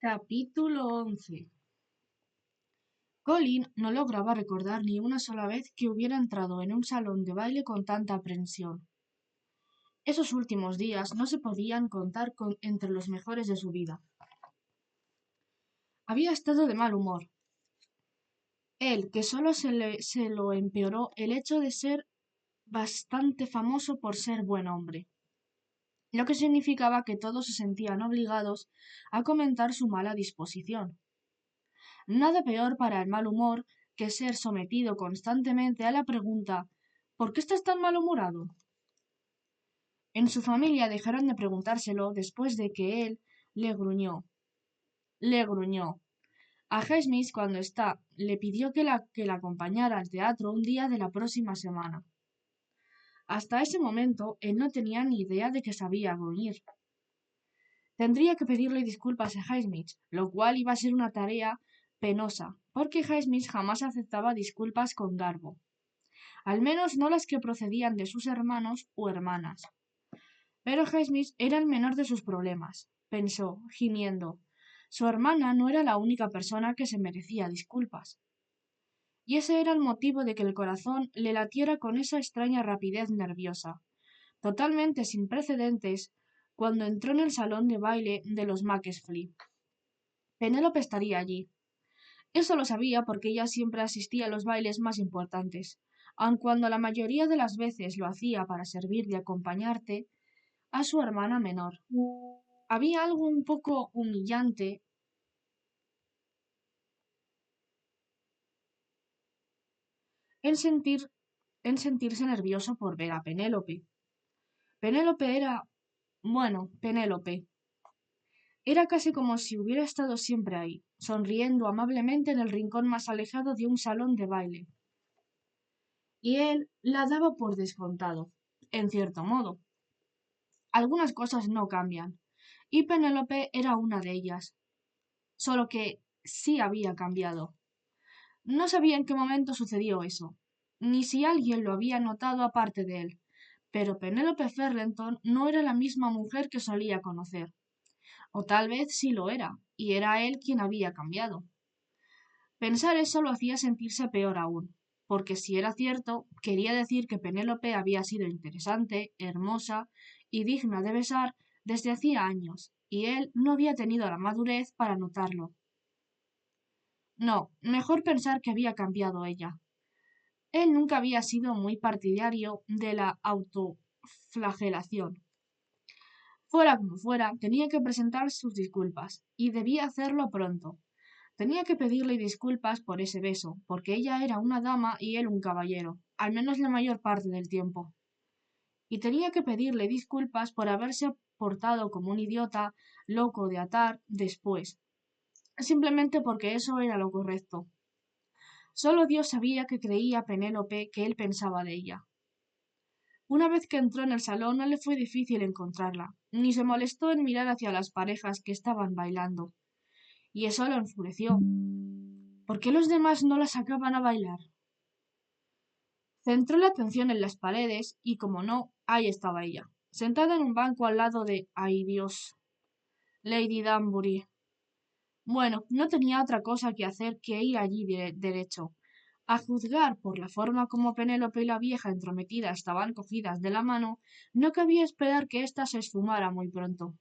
Capítulo 11. Colin no lograba recordar ni una sola vez que hubiera entrado en un salón de baile con tanta aprensión. Esos últimos días no se podían contar entre los mejores de su vida. Había estado de mal humor. Él, que solo se lo empeoró el hecho de ser bastante famoso por ser buen hombre, lo que significaba que todos se sentían obligados a comentar su mala disposición. Nada peor para el mal humor que ser sometido constantemente a la pregunta ¿por qué estás tan malhumorado? En su familia dejaron de preguntárselo después de que él le gruñó. Le gruñó. A Smith cuando le pidió que la acompañara al teatro un día de la próxima semana. Hasta ese momento él no tenía ni idea de que sabía gruñir. Tendría que pedirle disculpas a Highsmith, lo cual iba a ser una tarea penosa, porque Highsmith jamás aceptaba disculpas con garbo, al menos no las que procedían de sus hermanos o hermanas. Pero Highsmith era el menor de sus problemas, pensó, gimiendo. Su hermana no era la única persona que se merecía disculpas. Y ese era el motivo de que el corazón le latiera con esa extraña rapidez nerviosa, totalmente sin precedentes, cuando entró en el salón de baile de los Macclesfield. Penélope estaría allí. Eso lo sabía porque ella siempre asistía a los bailes más importantes, aun cuando la mayoría de las veces lo hacía para servir de acompañarte a su hermana menor. Había algo un poco humillante en sentirse nervioso por ver a Penélope. Penélope. Era casi como si hubiera estado siempre ahí, sonriendo amablemente en el rincón más alejado de un salón de baile. Y él la daba por descontado, en cierto modo. Algunas cosas no cambian, y Penélope era una de ellas. Solo que sí había cambiado. No sabía en qué momento sucedió eso, ni si alguien lo había notado aparte de él, pero Penélope Ferlenton no era la misma mujer que solía conocer. O tal vez sí lo era, y era él quien había cambiado. Pensar eso lo hacía sentirse peor aún, porque si era cierto, quería decir que Penélope había sido interesante, hermosa y digna de besar desde hacía años, y él no había tenido la madurez para notarlo. No, mejor pensar que había cambiado ella. Él nunca había sido muy partidario de la autoflagelación. Fuera como fuera, tenía que presentar sus disculpas, y debía hacerlo pronto. Tenía que pedirle disculpas por ese beso, porque ella era una dama y él un caballero, al menos la mayor parte del tiempo. Y tenía que pedirle disculpas por haberse portado como un idiota loco de atar después, simplemente porque eso era lo correcto. Solo Dios sabía que creía Penélope que él pensaba de ella. Una vez que entró en el salón no le fue difícil encontrarla, ni se molestó en mirar hacia las parejas que estaban bailando, y eso lo enfureció. ¿Por qué los demás no la sacaban a bailar? Centró la atención en las paredes y, como no, ahí estaba ella, sentada en un banco al lado de... ¡Ay, Dios! Lady Danbury. Bueno, no tenía otra cosa que hacer que ir allí derecho. A juzgar por la forma como Penélope y la vieja entrometida estaban cogidas de la mano, no cabía esperar que ésta se esfumara muy pronto.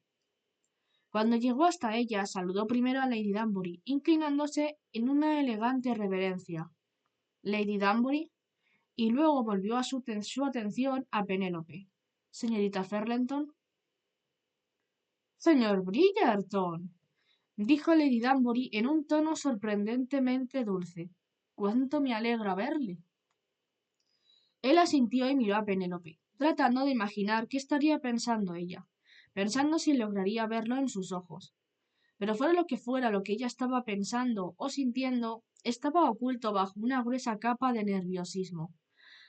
Cuando llegó hasta ella, saludó primero a Lady Danbury, inclinándose en una elegante reverencia. Lady Danbury, y luego volvió a su atención a Penélope. Señorita Ferlenton. Señor Bridgerton, dijo Lady Danbury en un tono sorprendentemente dulce. Cuánto me alegra verle. Él asintió y miró a Penélope, tratando de imaginar qué estaría pensando ella, pensando si lograría verlo en sus ojos. Pero fuera lo que fuera lo que ella estaba pensando o sintiendo, estaba oculto bajo una gruesa capa de nerviosismo.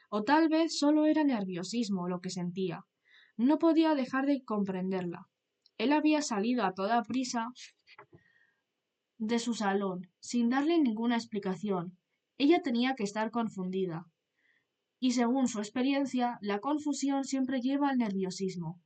O tal vez solo era nerviosismo lo que sentía. No podía dejar de comprenderla. Él había salido a toda prisa de su salón, sin darle ninguna explicación. Ella tenía que estar confundida. Y según su experiencia, la confusión siempre lleva al nerviosismo.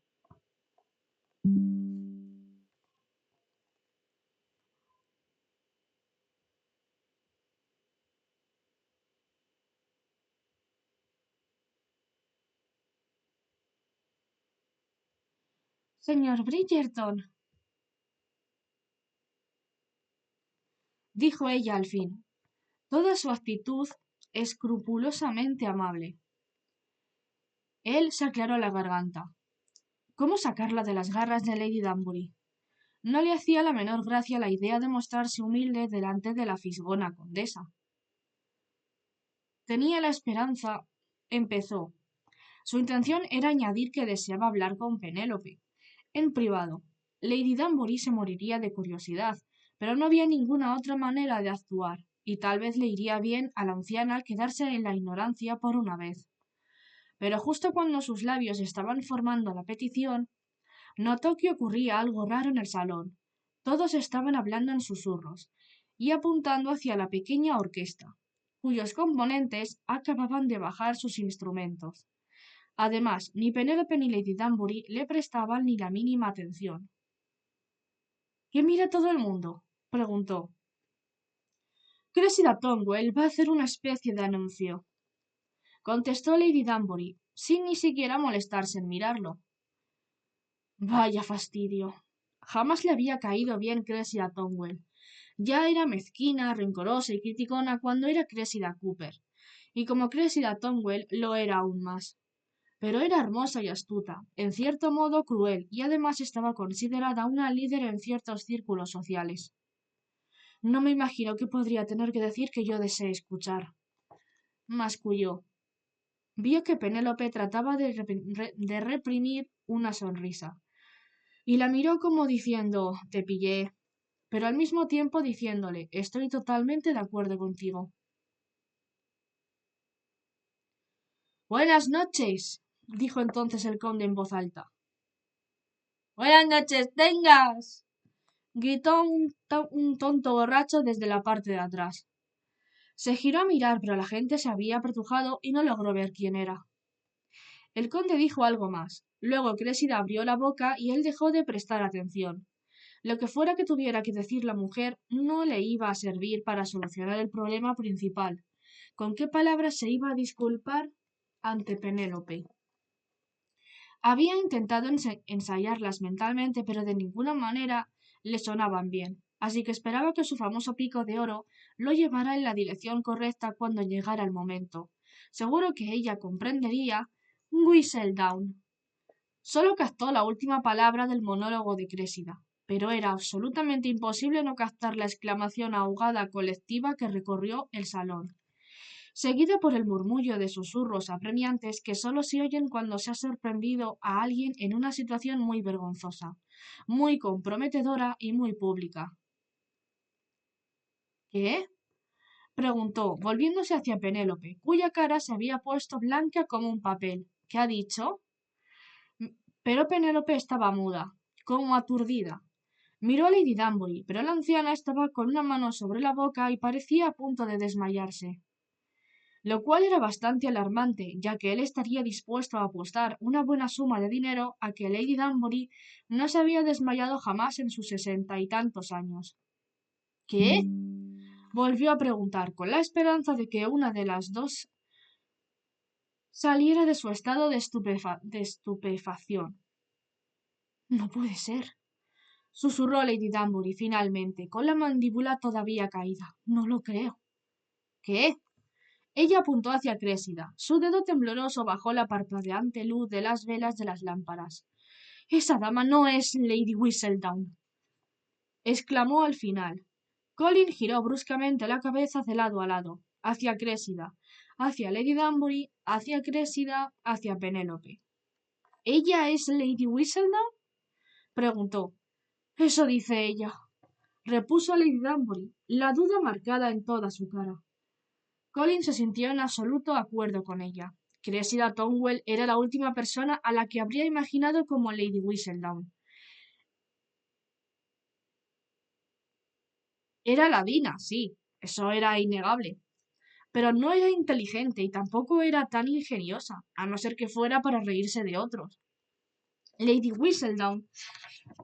Señor Bridgerton, dijo ella al fin, toda su actitud escrupulosamente amable. Él se aclaró la garganta. ¿Cómo sacarla de las garras de Lady Danbury? No le hacía la menor gracia la idea de mostrarse humilde delante de la fisgona condesa. Tenía la esperanza. Empezó. Su intención era añadir que deseaba hablar con Penélope, en privado. Lady Danbury se moriría de curiosidad, pero no había ninguna otra manera de actuar, y tal vez le iría bien a la anciana quedarse en la ignorancia por una vez. Pero justo cuando sus labios estaban formando la petición, notó que ocurría algo raro en el salón. Todos estaban hablando en susurros y apuntando hacia la pequeña orquesta, cuyos componentes acababan de bajar sus instrumentos. Además, ni Penélope ni Lady Danbury le prestaban ni la mínima atención. ¿Qué mira todo el mundo? Preguntó. Cressida Tonwell va a hacer una especie de anuncio, contestó Lady Danbury, sin ni siquiera molestarse en mirarlo. Vaya fastidio. Jamás le había caído bien Cressida Tonwell. Ya era mezquina, rencorosa y criticona cuando era Cressida Cooper, y como Cressida Tonwell lo era aún más. Pero era hermosa y astuta, en cierto modo cruel, y además estaba considerada una líder en ciertos círculos sociales. No me imagino qué podría tener que decir que yo desee escuchar. Masculló. Vio que Penélope trataba de reprimir una sonrisa, y la miró como diciendo, te pillé, pero al mismo tiempo diciéndole, estoy totalmente de acuerdo contigo. Buenas noches, dijo entonces el conde en voz alta. Buenas noches, tengas, gritó un tonto borracho desde la parte de atrás. Se giró a mirar, pero la gente se había apretujado y no logró ver quién era. El conde dijo algo más. Luego Cressida abrió la boca y él dejó de prestar atención. Lo que fuera que tuviera que decir la mujer no le iba a servir para solucionar el problema principal. ¿Con qué palabras se iba a disculpar ante Penélope? Había intentado ensayarlas mentalmente, pero de ninguna manera le sonaban bien, así que esperaba que su famoso pico de oro lo llevara en la dirección correcta cuando llegara el momento. Seguro que ella comprendería Whistledown. Solo captó la última palabra del monólogo de Cressida, pero era absolutamente imposible no captar la exclamación ahogada colectiva que recorrió el salón, seguida por el murmullo de susurros apremiantes que solo se oyen cuando se ha sorprendido a alguien en una situación muy vergonzosa, muy comprometedora y muy pública. ¿Qué? Preguntó, volviéndose hacia Penélope, cuya cara se había puesto blanca como un papel. ¿Qué ha dicho? Pero Penélope estaba muda, como aturdida. Miró a Lady Danbury, pero la anciana estaba con una mano sobre la boca y parecía a punto de desmayarse. Lo cual era bastante alarmante, ya que él estaría dispuesto a apostar una buena suma de dinero a que Lady Danbury no se había desmayado jamás en sus 60 y tantos años. ¿Qué? Volvió a preguntar, con la esperanza de que una de las dos saliera de su estado de estupefacción. No puede ser, susurró Lady Danbury finalmente, con la mandíbula todavía caída. No lo creo. ¿Qué? Ella apuntó hacia Cressida. Su dedo tembloroso bajó la parpadeante luz de las velas de las lámparas. Esa dama no es Lady Whistledown, exclamó al final. Colin giró bruscamente la cabeza de lado a lado, hacia Cressida, hacia Lady Danbury, hacia Cressida, hacia Penélope. ¿Ella es Lady Whistledown? Preguntó. Eso dice ella, repuso Lady Danbury, la duda marcada en toda su cara. Colin se sintió en absoluto acuerdo con ella. Cressida Tonwell era la última persona a la que habría imaginado como Lady Whistledown. Era ladina, sí, eso era innegable, pero no era inteligente y tampoco era tan ingeniosa, a no ser que fuera para reírse de otros. Lady Whistledown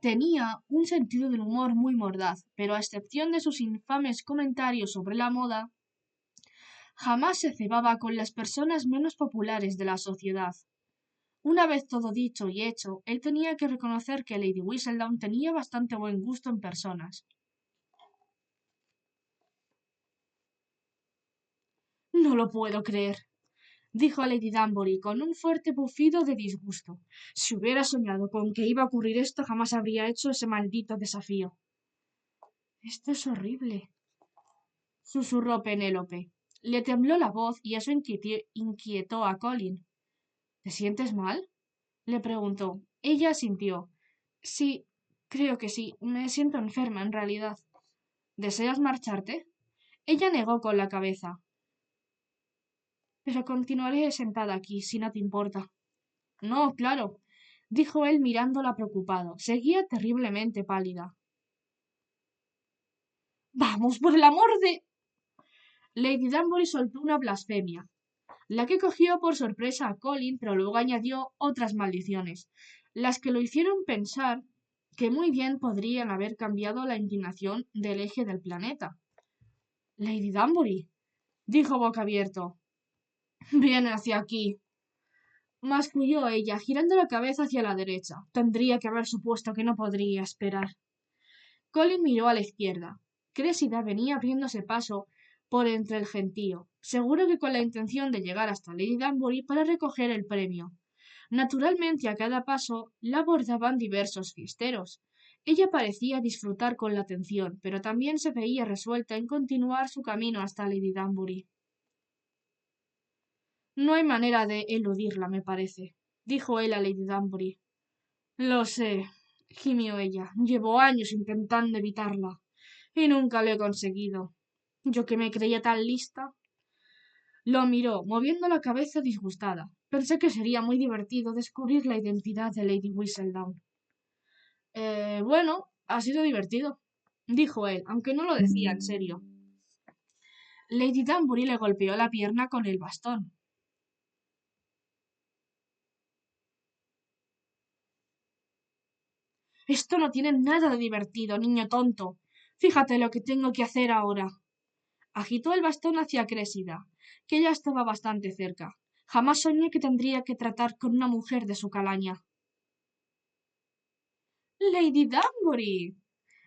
tenía un sentido del humor muy mordaz, pero a excepción de sus infames comentarios sobre la moda, jamás se cebaba con las personas menos populares de la sociedad. Una vez todo dicho y hecho, él tenía que reconocer que Lady Whistledown tenía bastante buen gusto en personas. No lo puedo creer, dijo Lady Danbury con un fuerte bufido de disgusto. Si hubiera soñado con que iba a ocurrir esto, jamás habría hecho ese maldito desafío. Esto es horrible, susurró Penélope. Le tembló la voz y eso inquietó a Colin. ¿Te sientes mal? Le preguntó. Ella asintió. Sí, creo que sí. Me siento enferma, en realidad. ¿Deseas marcharte? Ella negó con la cabeza. Pero continuaré sentada aquí, si no te importa. No, claro, dijo él mirándola preocupado. Seguía terriblemente pálida. Vamos, por el amor de... Lady Danbury soltó una blasfemia, la que cogió por sorpresa a Colin, pero luego añadió otras maldiciones, las que lo hicieron pensar que muy bien podrían haber cambiado la inclinación del eje del planeta. Lady Danbury, dijo boca abierto. Viene hacia aquí, masculló ella, girando la cabeza hacia la derecha. Tendría que haber supuesto que no podría esperar. Colin miró a la izquierda. Cressida venía abriéndose paso por entre el gentío, seguro que con la intención de llegar hasta Lady Danbury para recoger el premio. Naturalmente, a cada paso la abordaban diversos fiesteros. Ella parecía disfrutar con la atención, pero también se veía resuelta en continuar su camino hasta Lady Danbury. No hay manera de eludirla, me parece, dijo él a Lady Danbury. Lo sé, gimió ella. Llevo años intentando evitarla y nunca lo he conseguido. Yo que me creía tan lista. Lo miró, moviendo la cabeza disgustada. Pensé que sería muy divertido descubrir la identidad de Lady Whistledown. Bueno, ha sido divertido, dijo él, aunque no lo decía en serio. Lady Danbury le golpeó la pierna con el bastón. Esto no tiene nada de divertido, niño tonto. Fíjate lo que tengo que hacer ahora. Agitó el bastón hacia Cressida, que ya estaba bastante cerca. Jamás soñé que tendría que tratar con una mujer de su calaña. Lady Danbury,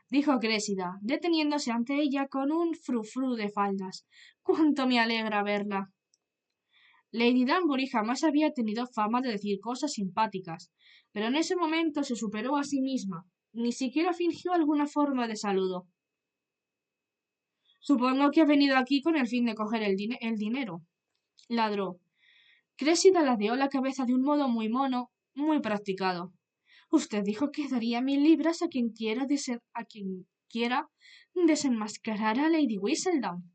dijo Cressida, deteniéndose ante ella con un frufru de faldas. Cuánto me alegra verla. Lady Danbury jamás había tenido fama de decir cosas simpáticas, pero en ese momento se superó a sí misma. Ni siquiera fingió alguna forma de saludo. Supongo que ha venido aquí con el fin de coger el dinero. Ladró. Cressida ladeó la cabeza de un modo muy mono, muy practicado. Usted dijo que daría 1000 libras a quien quiera desenmascarar a Lady Whistledown.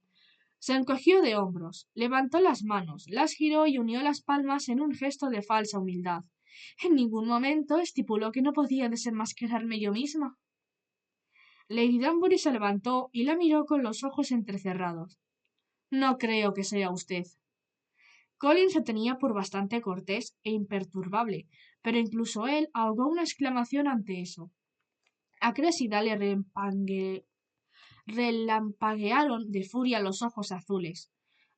Se encogió de hombros, levantó las manos, las giró y unió las palmas en un gesto de falsa humildad. En ningún momento estipuló que no podía desenmascararme yo misma. Lady Danbury se levantó y la miró con los ojos entrecerrados. No creo que sea usted. Colin se tenía por bastante cortés e imperturbable, pero incluso él ahogó una exclamación ante eso. A Cressida le relampaguearon de furia los ojos azules,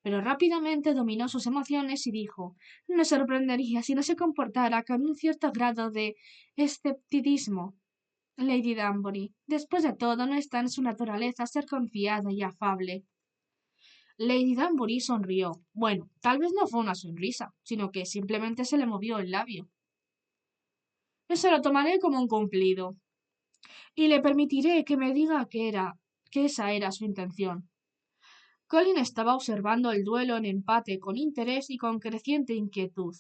pero rápidamente dominó sus emociones y dijo: «Me sorprendería si no se comportara con un cierto grado de escepticismo. Lady Danbury, después de todo, no está en su naturaleza ser confiada y afable». Lady Danbury sonrió. Bueno, tal vez no fue una sonrisa, sino que simplemente se le movió el labio. Eso lo tomaré como un cumplido, y le permitiré que me diga que esa era su intención. Colin estaba observando el duelo en empate con interés y con creciente inquietud,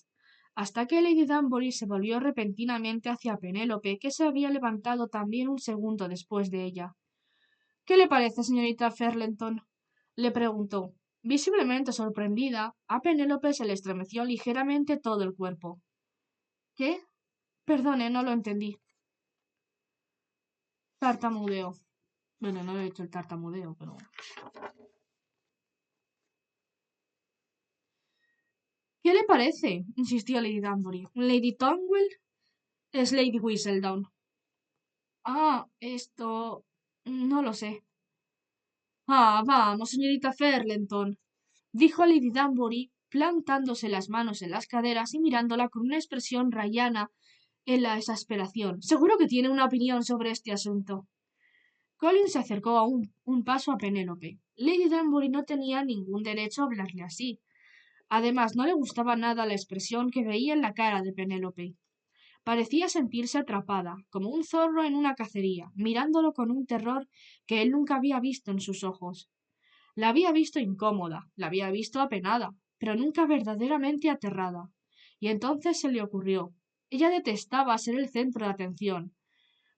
hasta que Lady Danbury se volvió repentinamente hacia Penélope, que se había levantado también un segundo después de ella. ¿Qué le parece, señorita Ferlenton?, le preguntó. Visiblemente sorprendida, a Penélope se le estremeció ligeramente todo el cuerpo. ¿Qué? Perdone, no lo entendí. Tartamudeó. Bueno, no he hecho el tartamudeo, pero... ¿Qué le parece?, insistió Lady Danbury. ¿Lady Tonwell? Es Lady Whistledown. Ah, esto... no lo sé. Ah, vamos, señorita Ferlenton, dijo Lady Danbury, plantándose las manos en las caderas y mirándola con una expresión rayana en la exasperación. Seguro que tiene una opinión sobre este asunto. Colin se acercó a un paso a Penélope. Lady Danbury no tenía ningún derecho a hablarle así. Además, no le gustaba nada la expresión que veía en la cara de Penélope. Parecía sentirse atrapada, como un zorro en una cacería, mirándolo con un terror que él nunca había visto en sus ojos. La había visto incómoda, la había visto apenada, pero nunca verdaderamente aterrada. Y entonces se le ocurrió. Ella detestaba ser el centro de atención.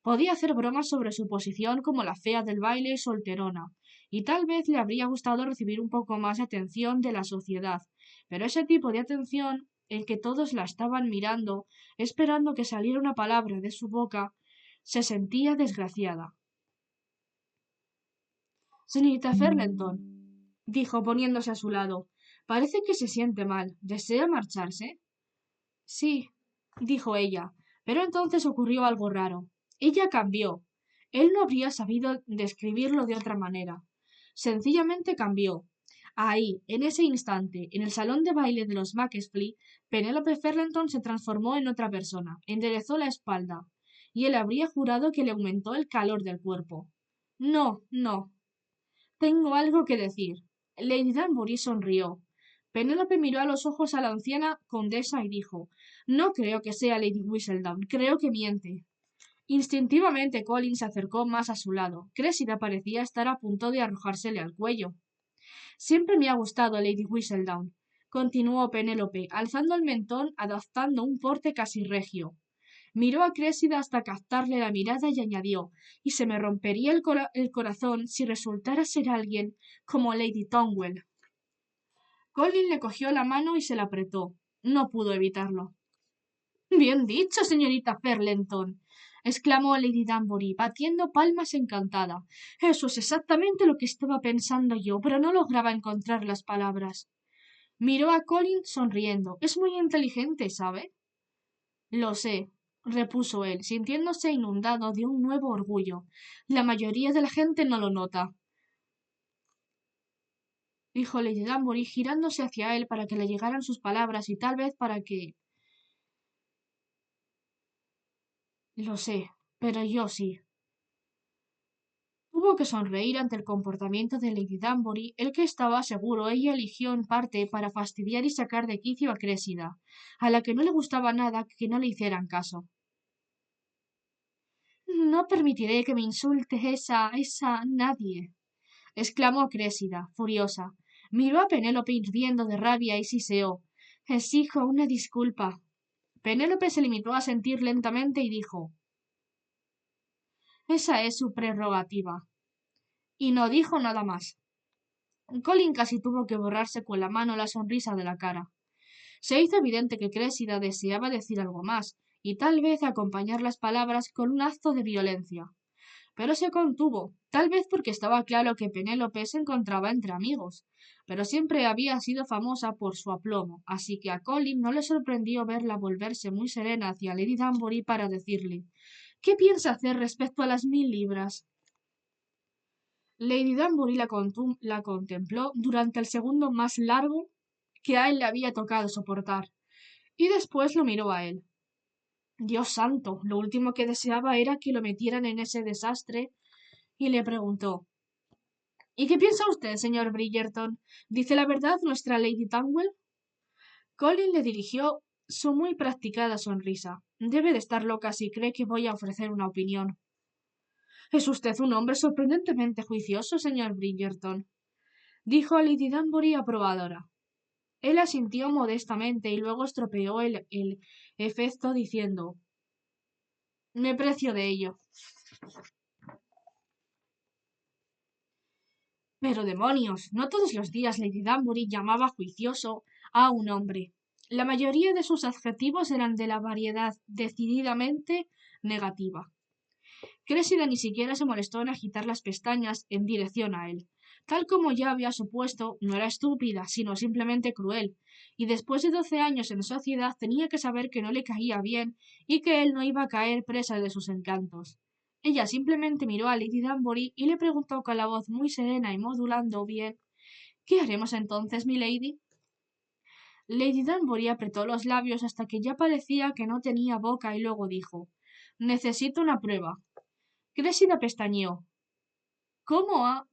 Podía hacer bromas sobre su posición como la fea del baile solterona, y tal vez le habría gustado recibir un poco más de atención de la sociedad, pero ese tipo de atención, en que todos la estaban mirando, esperando que saliera una palabra de su boca, se sentía desgraciada. Señorita Fernelton, dijo poniéndose a su lado, parece que se siente mal. ¿Desea marcharse? Sí, dijo ella, pero entonces ocurrió algo raro. Ella cambió. Él no habría sabido describirlo de otra manera. Sencillamente cambió. Ahí, en ese instante, en el salón de baile de los Macclesfield, Penélope Ferlenton se transformó en otra persona, enderezó la espalda, y él habría jurado que le aumentó el calor del cuerpo. No, no. Tengo algo que decir. Lady Danbury sonrió. Penélope miró a los ojos a la anciana condesa y dijo: No creo que sea Lady Whistledown, creo que miente. Instintivamente Colin se acercó más a su lado. Cressida parecía estar a punto de arrojársele al cuello. Siempre me ha gustado Lady Whistledown, continuó Penélope, alzando el mentón, adoptando un porte casi regio. Miró a Cressida hasta captarle la mirada y añadió: y se me rompería el corazón si resultara ser alguien como Lady Tonwell. Colin le cogió la mano y se la apretó. No pudo evitarlo. Bien dicho, señorita Ferlenton, exclamó Lady Danbury, batiendo palmas encantada. Eso es exactamente lo que estaba pensando yo, pero no lograba encontrar las palabras. Miró a Colin sonriendo. Es muy inteligente, ¿sabe? Lo sé, repuso él, sintiéndose inundado de un nuevo orgullo. La mayoría de la gente no lo nota, dijo Lady Danbury, girándose hacia él para que le llegaran sus palabras y tal vez para que... Lo sé, pero yo sí. Tuvo que sonreír ante el comportamiento de Lady Danbury, el que estaba seguro ella eligió en parte para fastidiar y sacar de quicio a Cressida, a la que no le gustaba nada que no le hicieran caso. No permitiré que me insulte esa nadie, exclamó Cressida, furiosa. Miró a Penélope hirviendo de rabia y siseó: Exijo una disculpa. Penélope se limitó a sentir lentamente y dijo: Esa es su prerrogativa. Y no dijo nada más. Colin casi tuvo que borrarse con la mano la sonrisa de la cara. Se hizo evidente que Cressida deseaba decir algo más, y tal vez acompañar las palabras con un acto de violencia. Pero se contuvo, tal vez porque estaba claro que Penélope se encontraba entre amigos, pero siempre había sido famosa por su aplomo, así que a Colin no le sorprendió verla volverse muy serena hacia Lady Danbury para decirle: ¿Qué piensa hacer respecto a las 1000 libras? Lady Danbury la contempló durante el segundo más largo que a él le había tocado soportar, y después lo miró a él. Dios santo, lo último que deseaba era que lo metieran en ese desastre, y le preguntó: ¿Y qué piensa usted, señor Bridgerton? ¿Dice la verdad nuestra Lady Tanwell? Colin le dirigió su muy practicada sonrisa. Debe de estar loca si cree que voy a ofrecer una opinión. Es usted un hombre sorprendentemente juicioso, señor Bridgerton, dijo Lady Danbury aprobadora. Él asintió modestamente y luego estropeó el efecto diciendo: Me precio de ello. Pero demonios, no todos los días Lady Danbury llamaba juicioso a un hombre. La mayoría de sus adjetivos eran de la variedad decididamente negativa. Cressida ni siquiera se molestó en agitar las pestañas en dirección a él. Tal como ya había supuesto, no era estúpida, sino simplemente cruel, y después de 12 años en sociedad tenía que saber que no le caía bien y que él no iba a caer presa de sus encantos. Ella simplemente miró a Lady Danbury y le preguntó con la voz muy serena y modulando bien: ¿Qué haremos entonces, milady? Lady Danbury apretó los labios hasta que ya parecía que no tenía boca y luego dijo: «Necesito una prueba». Cressida pestañeó. «¿Cómo ha...?»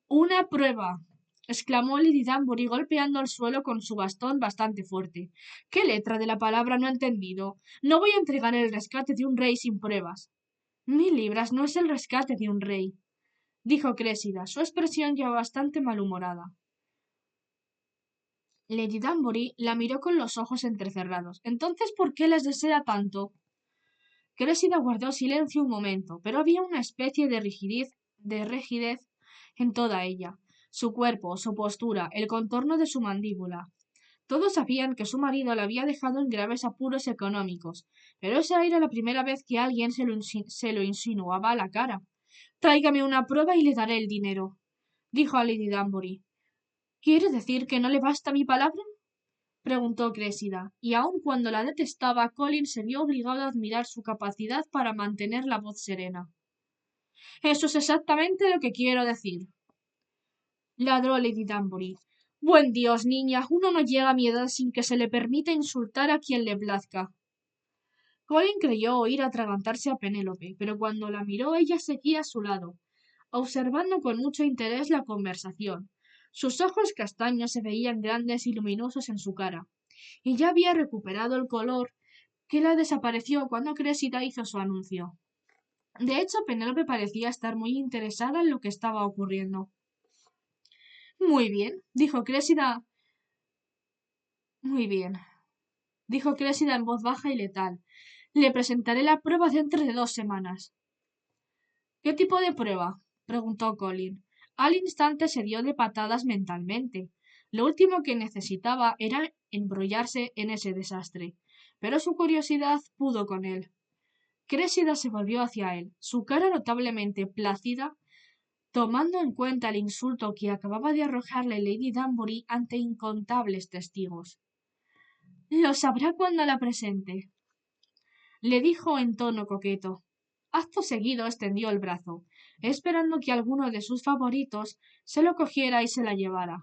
«Una prueba», exclamó Lady Danbury golpeando el suelo con su bastón bastante fuerte. «¿Qué letra de la palabra no ha entendido? No voy a entregar el rescate de un rey sin pruebas». «1000 libras no es el rescate de un rey», dijo Cressida, su expresión ya bastante malhumorada. Lady Danbury la miró con los ojos entrecerrados. «Entonces, ¿por qué les desea tanto?» Cressida guardó silencio un momento, pero había una especie de rigidez en toda ella. Su cuerpo, su postura, el contorno de su mandíbula. Todos sabían que su marido la había dejado en graves apuros económicos, pero esa era la primera vez que alguien se lo insinuaba a la cara. «Tráigame una prueba y le daré el dinero», dijo a Lady Danbury. «¿Quiere decir que no le basta mi palabra?», preguntó Cressida, y aun cuando la detestaba, Colin se vio obligado a admirar su capacidad para mantener la voz serena. «Eso es exactamente lo que quiero decir», ladró Lady Danbury. «Buen Dios, niña, uno no llega a mi edad sin que se le permita insultar a quien le plazca». Colin creyó oír atragantarse a Penélope, pero cuando la miró ella seguía a su lado, observando con mucho interés la conversación. Sus ojos castaños se veían grandes y luminosos en su cara, y ya había recuperado el color que la desapareció cuando Cressida hizo su anuncio. De hecho, Penélope parecía estar muy interesada en lo que estaba ocurriendo. «Muy bien», dijo Cressida. «Muy bien», dijo Cressida en voz baja y letal. «Le presentaré la prueba dentro de 2 semanas». «¿Qué tipo de prueba?», preguntó Colin. Al instante se dio de patadas mentalmente. Lo último que necesitaba era embrollarse en ese desastre, pero su curiosidad pudo con él. Cressida se volvió hacia él, su cara notablemente plácida, tomando en cuenta el insulto que acababa de arrojarle Lady Danbury ante incontables testigos. «Lo sabrá cuando la presente», le dijo en tono coqueto. Acto seguido extendió el brazo, esperando que alguno de sus favoritos se lo cogiera y se la llevara.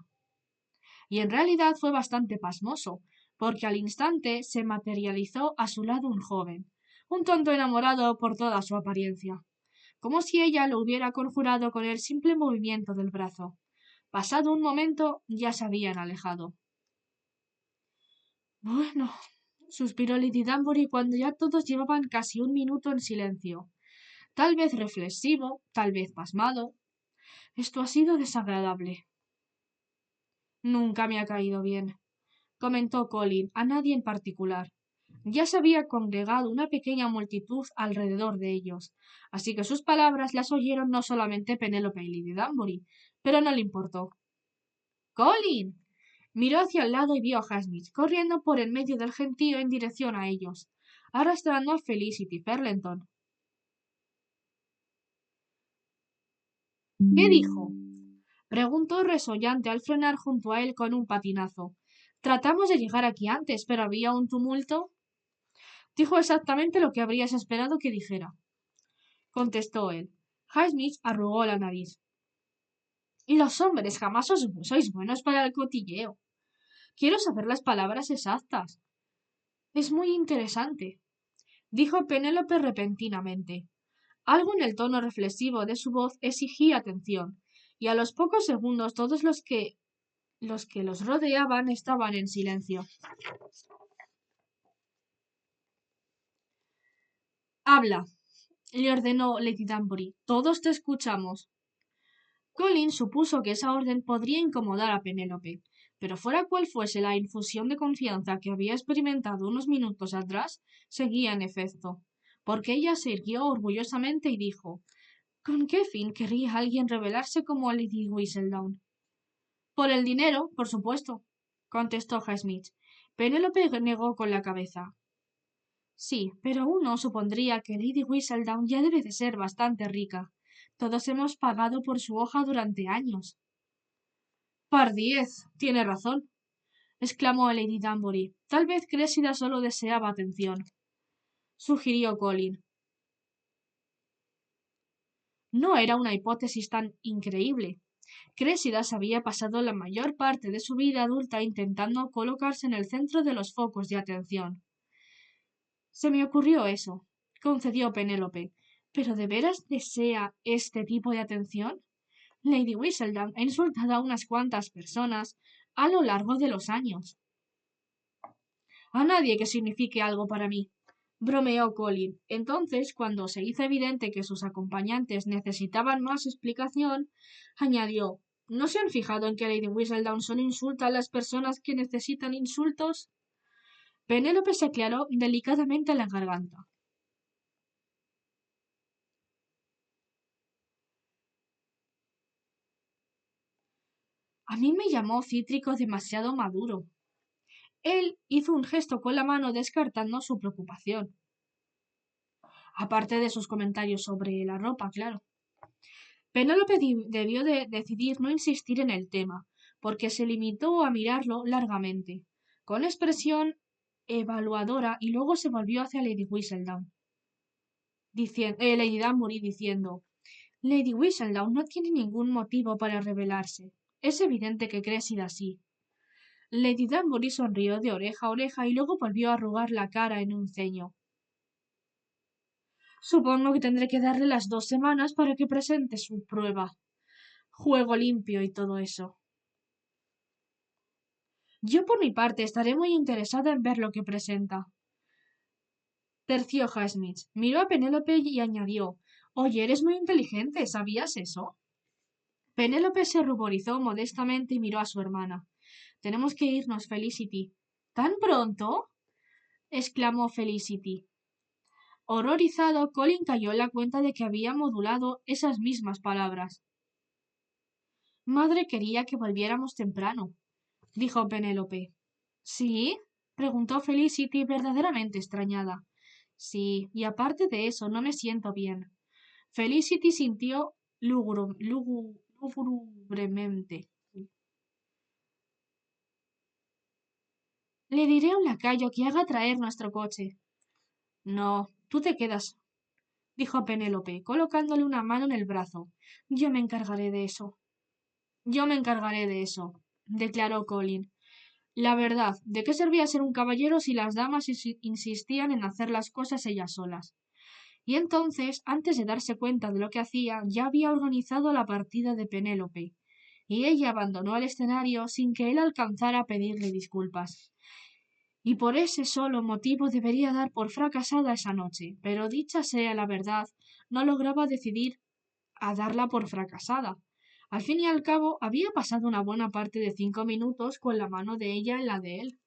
Y en realidad fue bastante pasmoso, porque al instante se materializó a su lado un joven, un tonto enamorado por toda su apariencia, como si ella lo hubiera conjurado con el simple movimiento del brazo. Pasado un momento ya se habían alejado. «Bueno», suspiró Lady Danbury cuando ya todos llevaban casi un minuto en silencio. Tal vez reflexivo, tal vez pasmado. «Esto ha sido desagradable». «Nunca me ha caído bien», comentó Colin, a nadie en particular. Ya se había congregado una pequeña multitud alrededor de ellos, así que sus palabras las oyeron no solamente Penélope y Lady Danbury, pero no le importó. «¡Colin!». Miró hacia el lado y vio a Highsmith corriendo por en medio del gentío en dirección a ellos, arrastrando a Felicity Ferlenton. «¿Qué dijo?», preguntó resollante al frenar junto a él con un patinazo. «Tratamos de llegar aquí antes, pero había un tumulto». «Dijo exactamente lo que habrías esperado que dijera», contestó él. Highsmith arrugó la nariz. «Y los hombres jamás sois buenos para el cotilleo. Quiero saber las palabras exactas». «Es muy interesante», dijo Penélope repentinamente. Algo en el tono reflexivo de su voz exigía atención, y a los pocos segundos todos los que los rodeaban estaban en silencio. «Habla», le ordenó Lady Danbury. «Todos te escuchamos». Colin supuso que esa orden podría incomodar a Penélope, pero fuera cual fuese la infusión de confianza que había experimentado unos minutos atrás, seguía en efecto, porque ella se irguió orgullosamente y dijo: «¿Con qué fin querría alguien rebelarse como Lady Whistledown?». «Por el dinero, por supuesto», contestó Highsmith. Penélope negó con la cabeza. «Sí, pero uno supondría que Lady Whistledown ya debe de ser bastante rica. Todos hemos pagado por su hoja durante años». «Pardiez, tiene razón», exclamó Lady Danbury. «Tal vez Cressida solo deseaba atención», sugirió Colin. No era una hipótesis tan increíble. Crésidas había pasado la mayor parte de su vida adulta intentando colocarse en el centro de los focos de atención. Se me ocurrió eso, concedió Penélope. ¿Pero de veras desea este tipo de atención? Lady Whistledown ha insultado a unas cuantas personas a lo largo de los años. A nadie que signifique algo para mí, bromeó Colin. Entonces, cuando se hizo evidente que sus acompañantes necesitaban más explicación, añadió: ¿No se han fijado en que Lady Whistledown solo insulta a las personas que necesitan insultos? Penélope se aclaró delicadamente la garganta. A mí me llamó cítrico demasiado maduro. Él hizo un gesto con la mano descartando su preocupación. Aparte de sus comentarios sobre la ropa, claro. Penélope debió de decidir no insistir en el tema, porque se limitó a mirarlo largamente, con expresión evaluadora, y luego se volvió hacia Lady Whistledown, Lady Danbury, diciendo: Lady Whistledown no tiene ningún motivo para rebelarse. Es evidente que Cressida sí. Lady Danbury sonrió de oreja a oreja y luego volvió a arrugar la cara en un ceño. Supongo que tendré que darle las 2 semanas para que presente su prueba. Juego limpio y todo eso. Yo por mi parte estaré muy interesada en ver lo que presenta. Terció Highsmith, miró a Penélope y añadió: Oye, eres muy inteligente, ¿sabías eso? Penélope se ruborizó modestamente y miró a su hermana. Tenemos que irnos, Felicity. ¿Tan pronto? Exclamó Felicity. Horrorizado, Colin cayó en la cuenta de que había modulado esas mismas palabras. Madre quería que volviéramos temprano, dijo Penélope. ¿Sí? Preguntó Felicity verdaderamente extrañada. Sí, y aparte de eso, no me siento bien. Felicity sintió lúgubremente. Le diré a un lacayo que haga traer nuestro coche. No, tú te quedas, dijo Penélope, colocándole una mano en el brazo. Yo me encargaré de eso. Yo me encargaré de eso, declaró Colin. La verdad, ¿de qué servía ser un caballero si las damas insistían en hacer las cosas ellas solas? Y entonces, antes de darse cuenta de lo que hacía, ya había organizado la partida de Penélope, y ella abandonó el escenario sin que él alcanzara a pedirle disculpas. Y por ese solo motivo debería dar por fracasada esa noche, pero dicha sea la verdad, no lograba decidir a darla por fracasada. Al fin y al cabo, había pasado una buena parte de 5 minutos con la mano de ella en la de él.